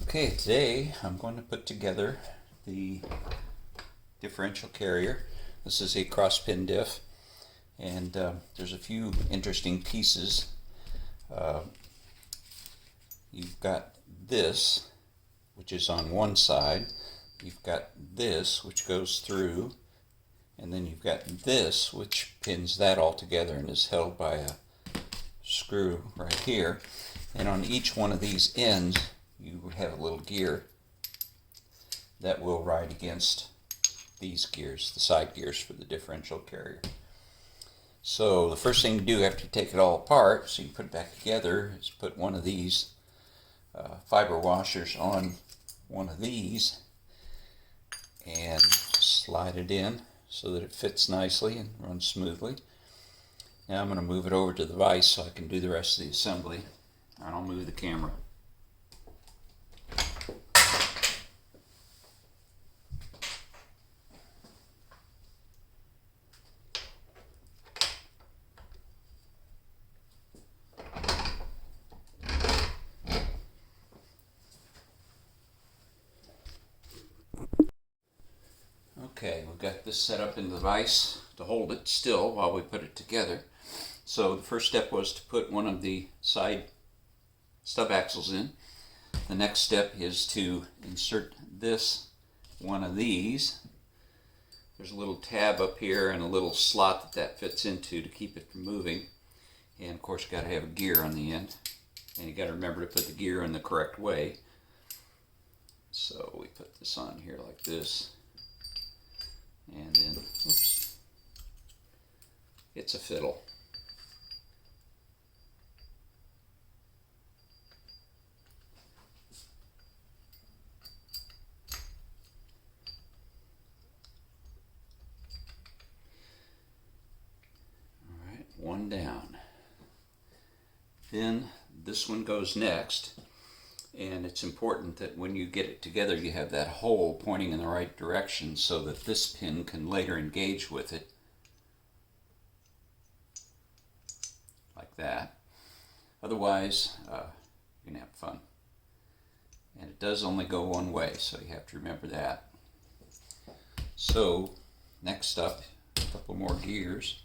Okay, today I'm going to put together the differential carrier. This is a cross-pin diff, and there's a few interesting pieces. You've got this, which is on one side. You've got this, which goes through, and then you've got this, which pins that all together and is held by a screw right here. And on each one of these ends, you have a little gear that will ride against these gears, the side gears for the differential carrier. So the first thing to do after you take it all apart, so you put it back together, is put one of these fiber washers on one of these and slide it in so that it fits nicely and runs smoothly. Now I'm going to move it over to the vise so I can do the rest of the assembly, and I'll move the camera. Okay, we've got this set up in the vise to hold it still while we put it together. So the first step was to put one of the side stub axles in. The next step is to insert one of these. There's a little tab up here and a little slot that fits into to keep it from moving. And of course you got to have a gear on the end. And you got to remember to put the gear in the correct way. So we put this on here like this. And then, oops, it's a fiddle. All right, one down. Then this one goes next. And it's important that when you get it together, you have that hole pointing in the right direction so that this pin can later engage with it. Like that. Otherwise, you're going to have fun. And it does only go one way, so you have to remember that. So, next up, a couple more gears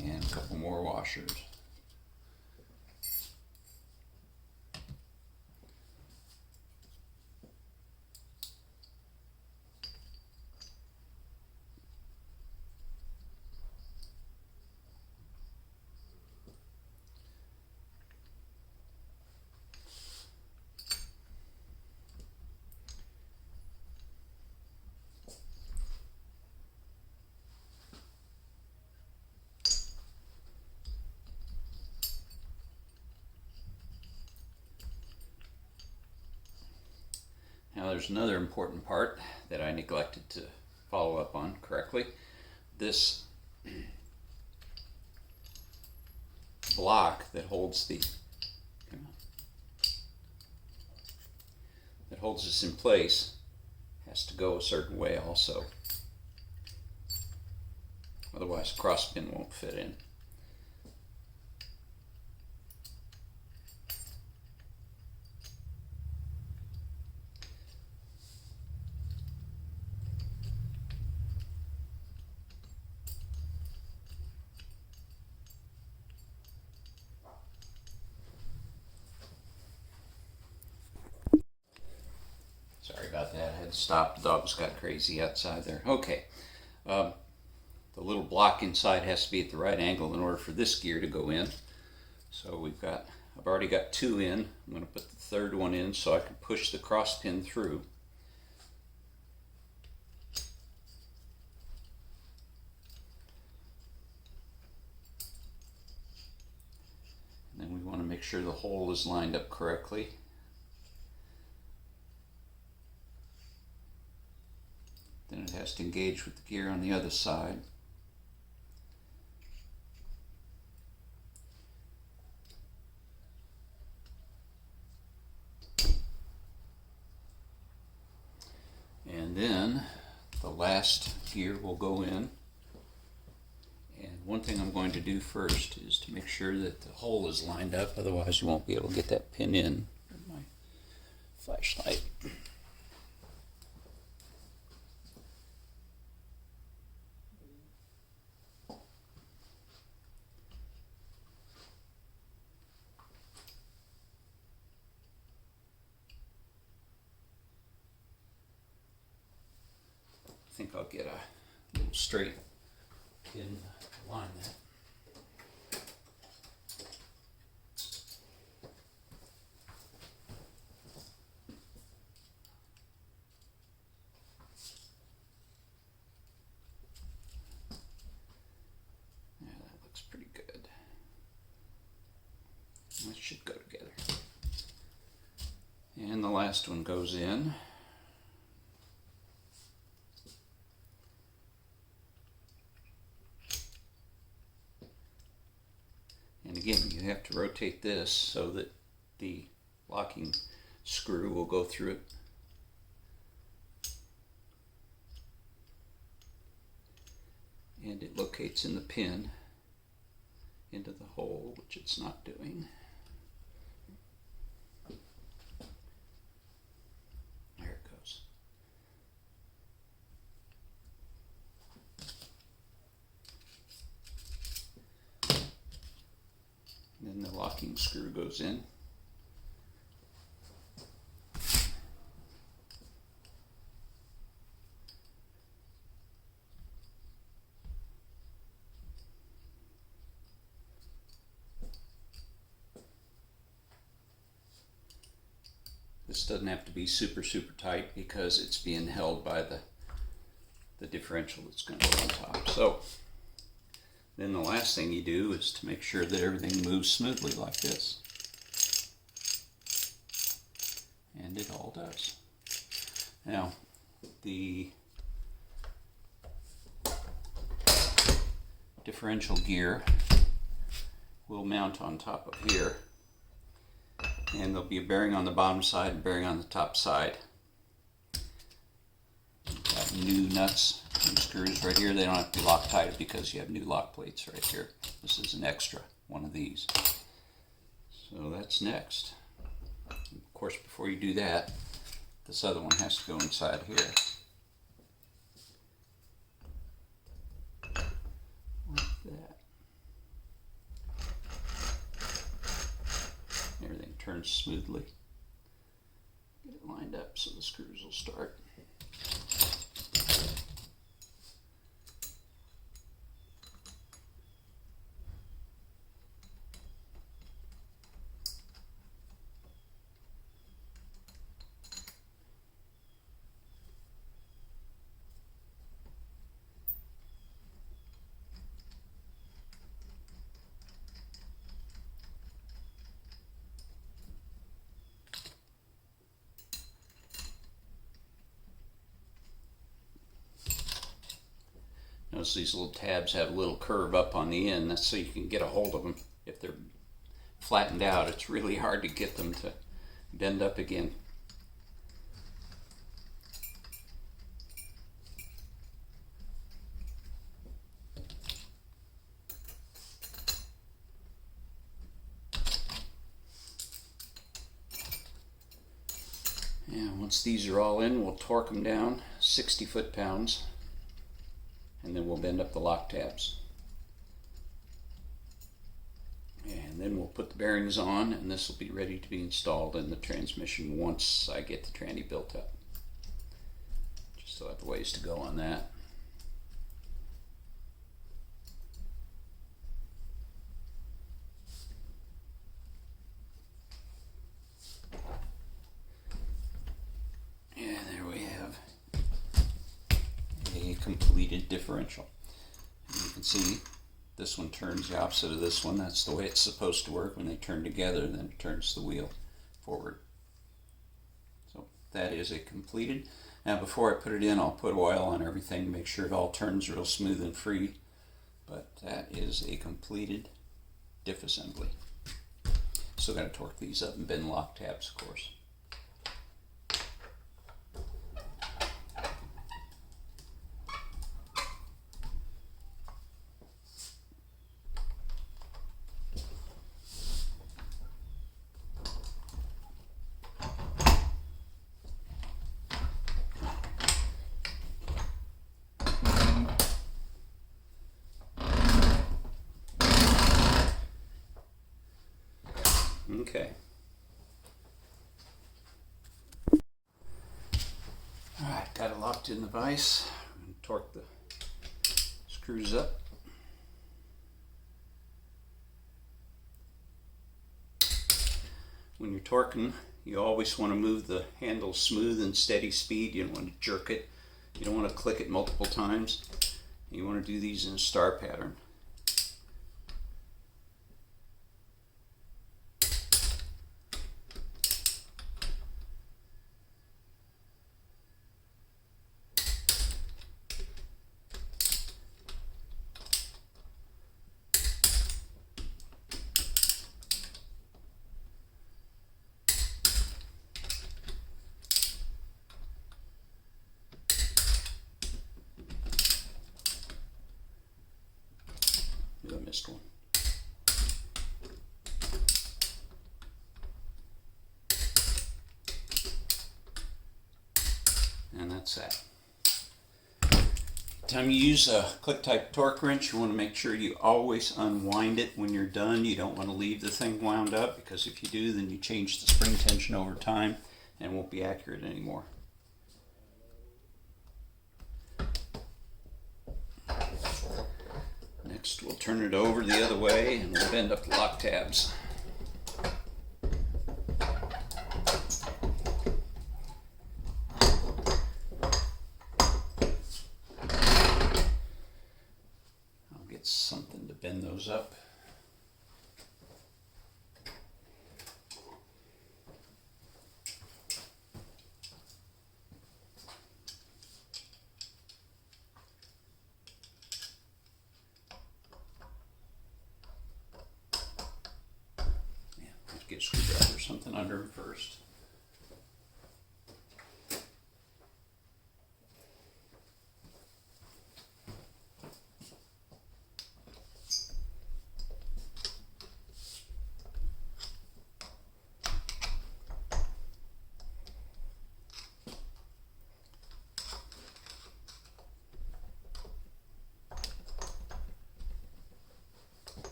and a couple more washers. Now there's another important part that I neglected to follow up on correctly. This block that holds this in place has to go a certain way also. Otherwise the cross pin won't fit in. Sorry about that, I had to stop. The dogs got crazy outside there. Okay, the little block inside has to be at the right angle in order for this gear to go in. So I've already got two in. I'm going to put the third one in so I can push the cross pin through. And then we want to make sure the hole is lined up correctly. Then it has to engage with the gear on the other side. And then the last gear will go in. And one thing I'm going to do first is to make sure that the hole is lined up, otherwise you won't be able to get that pin in. My flashlight. I think I'll get a little straight pin to line that. Yeah, that looks pretty good. That should go together. And the last one goes in. And again, you have to rotate this so that the locking screw will go through it. And it locates in the pin into the hole, which it's not doing. There it goes. Then the locking screw goes in. This doesn't have to be super tight because it's being held by the differential that's going to go on top. So then the last thing you do is to make sure that everything moves smoothly like this. And it all does. Now, the differential gear will mount on top of here. And there'll be a bearing on the bottom side and bearing on the top side. You've got new nuts and screws right here. They don't have to be Loctited because you have new lock plates right here. This is an extra one of these. So that's next. Of course, before you do that, this other one has to go inside here. Like that. Everything turns smoothly. Get it lined up so the screws will start. Notice these little tabs have a little curve up on the end. That's so you can get a hold of them. If they're flattened out, it's really hard to get them to bend up again. And once these are all in, we'll torque them down 60 foot-pounds. And then we'll bend up the lock tabs. And then we'll put the bearings on, and this will be ready to be installed in the transmission once I get the tranny built up. Just still have a ways to go on that. And there we have a completed differential. And you can see this one turns the opposite of this one. That's the way it's supposed to work. When they turn together, then it turns the wheel forward. So that is a completed. Now before I put it in, I'll put oil on everything to make sure it all turns real smooth and free. But that is a completed diff assembly. Still got to torque these up and bend lock tabs, of course. Okay. Alright, got it locked in the vise. I'm going to torque the screws up. When you're torquing, you always want to move the handle smooth and steady speed. You don't want to jerk it. You don't want to click it multiple times. You want to do these in a star pattern. I missed one. And that's that. Time you use a click type torque wrench, you want to make sure you always unwind it when you're done. You don't want to leave the thing wound up, because if you do, then you change the spring tension over time and it won't be accurate anymore. Next, we'll turn it over the other way and we'll bend up the lock tabs. I'll get something to bend those up. Get a screwdriver or something under them first.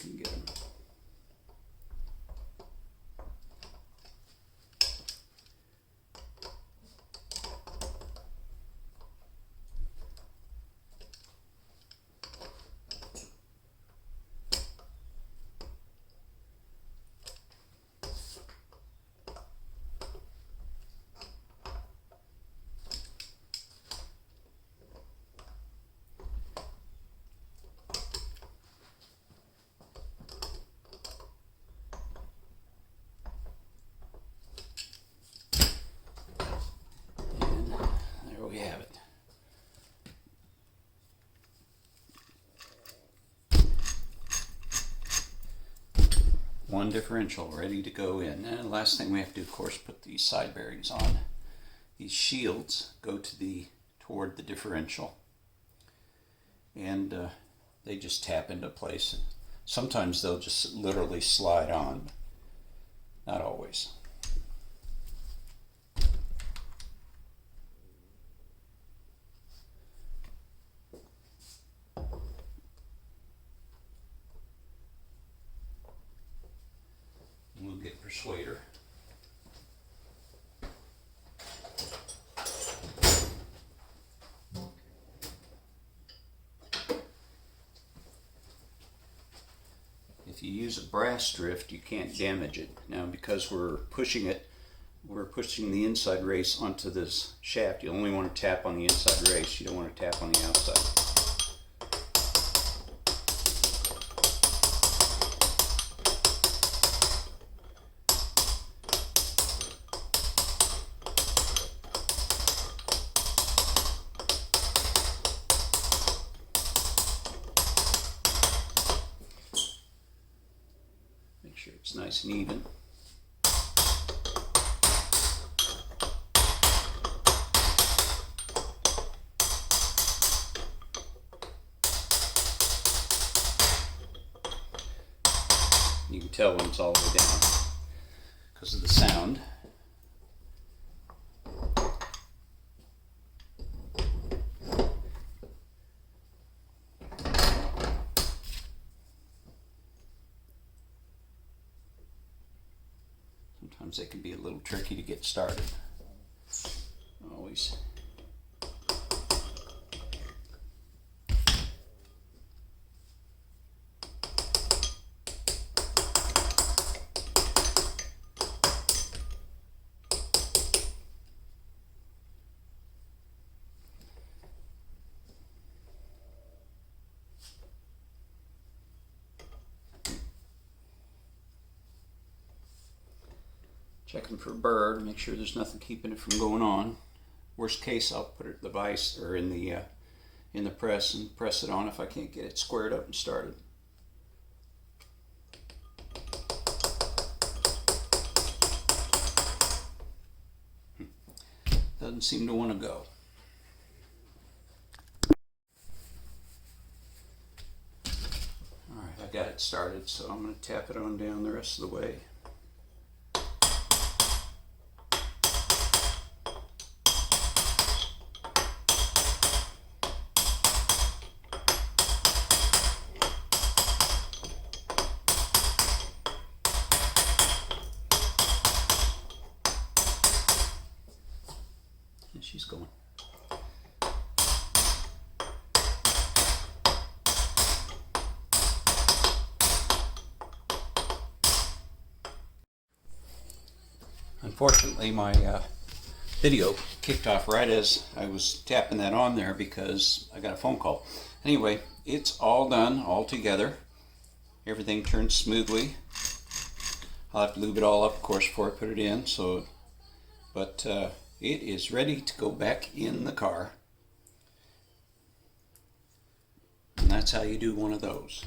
Can get them. We have it. One differential ready to go in. And the last thing we have to do, of course, put these side bearings on. These shields go to toward the differential, and they just tap into place. Sometimes they'll just literally slide on, not always. We'll get persuader. If you use a brass drift, you can't damage it. Now, because we're pushing the inside race onto this shaft. You only want to tap on the inside race. You don't want to tap on the outside. Make sure it's nice and even. You can tell when it's all the way down because of the sound. Sometimes they can be a little tricky to get started. Always. Checking for a burr to make sure there's nothing keeping it from going on. Worst case, I'll put it in the vise or in the press and press it on if I can't get it squared up and started. Doesn't seem to want to go. Alright, I got it started, so I'm going to tap it on down the rest of the way. And she's going. Unfortunately, my video kicked off right as I was tapping that on there because I got a phone call. Anyway, it's all done, all together. Everything turned smoothly. I'll have to lube it all up, of course, before I put it in. But it is ready to go back in the car. And that's how you do one of those.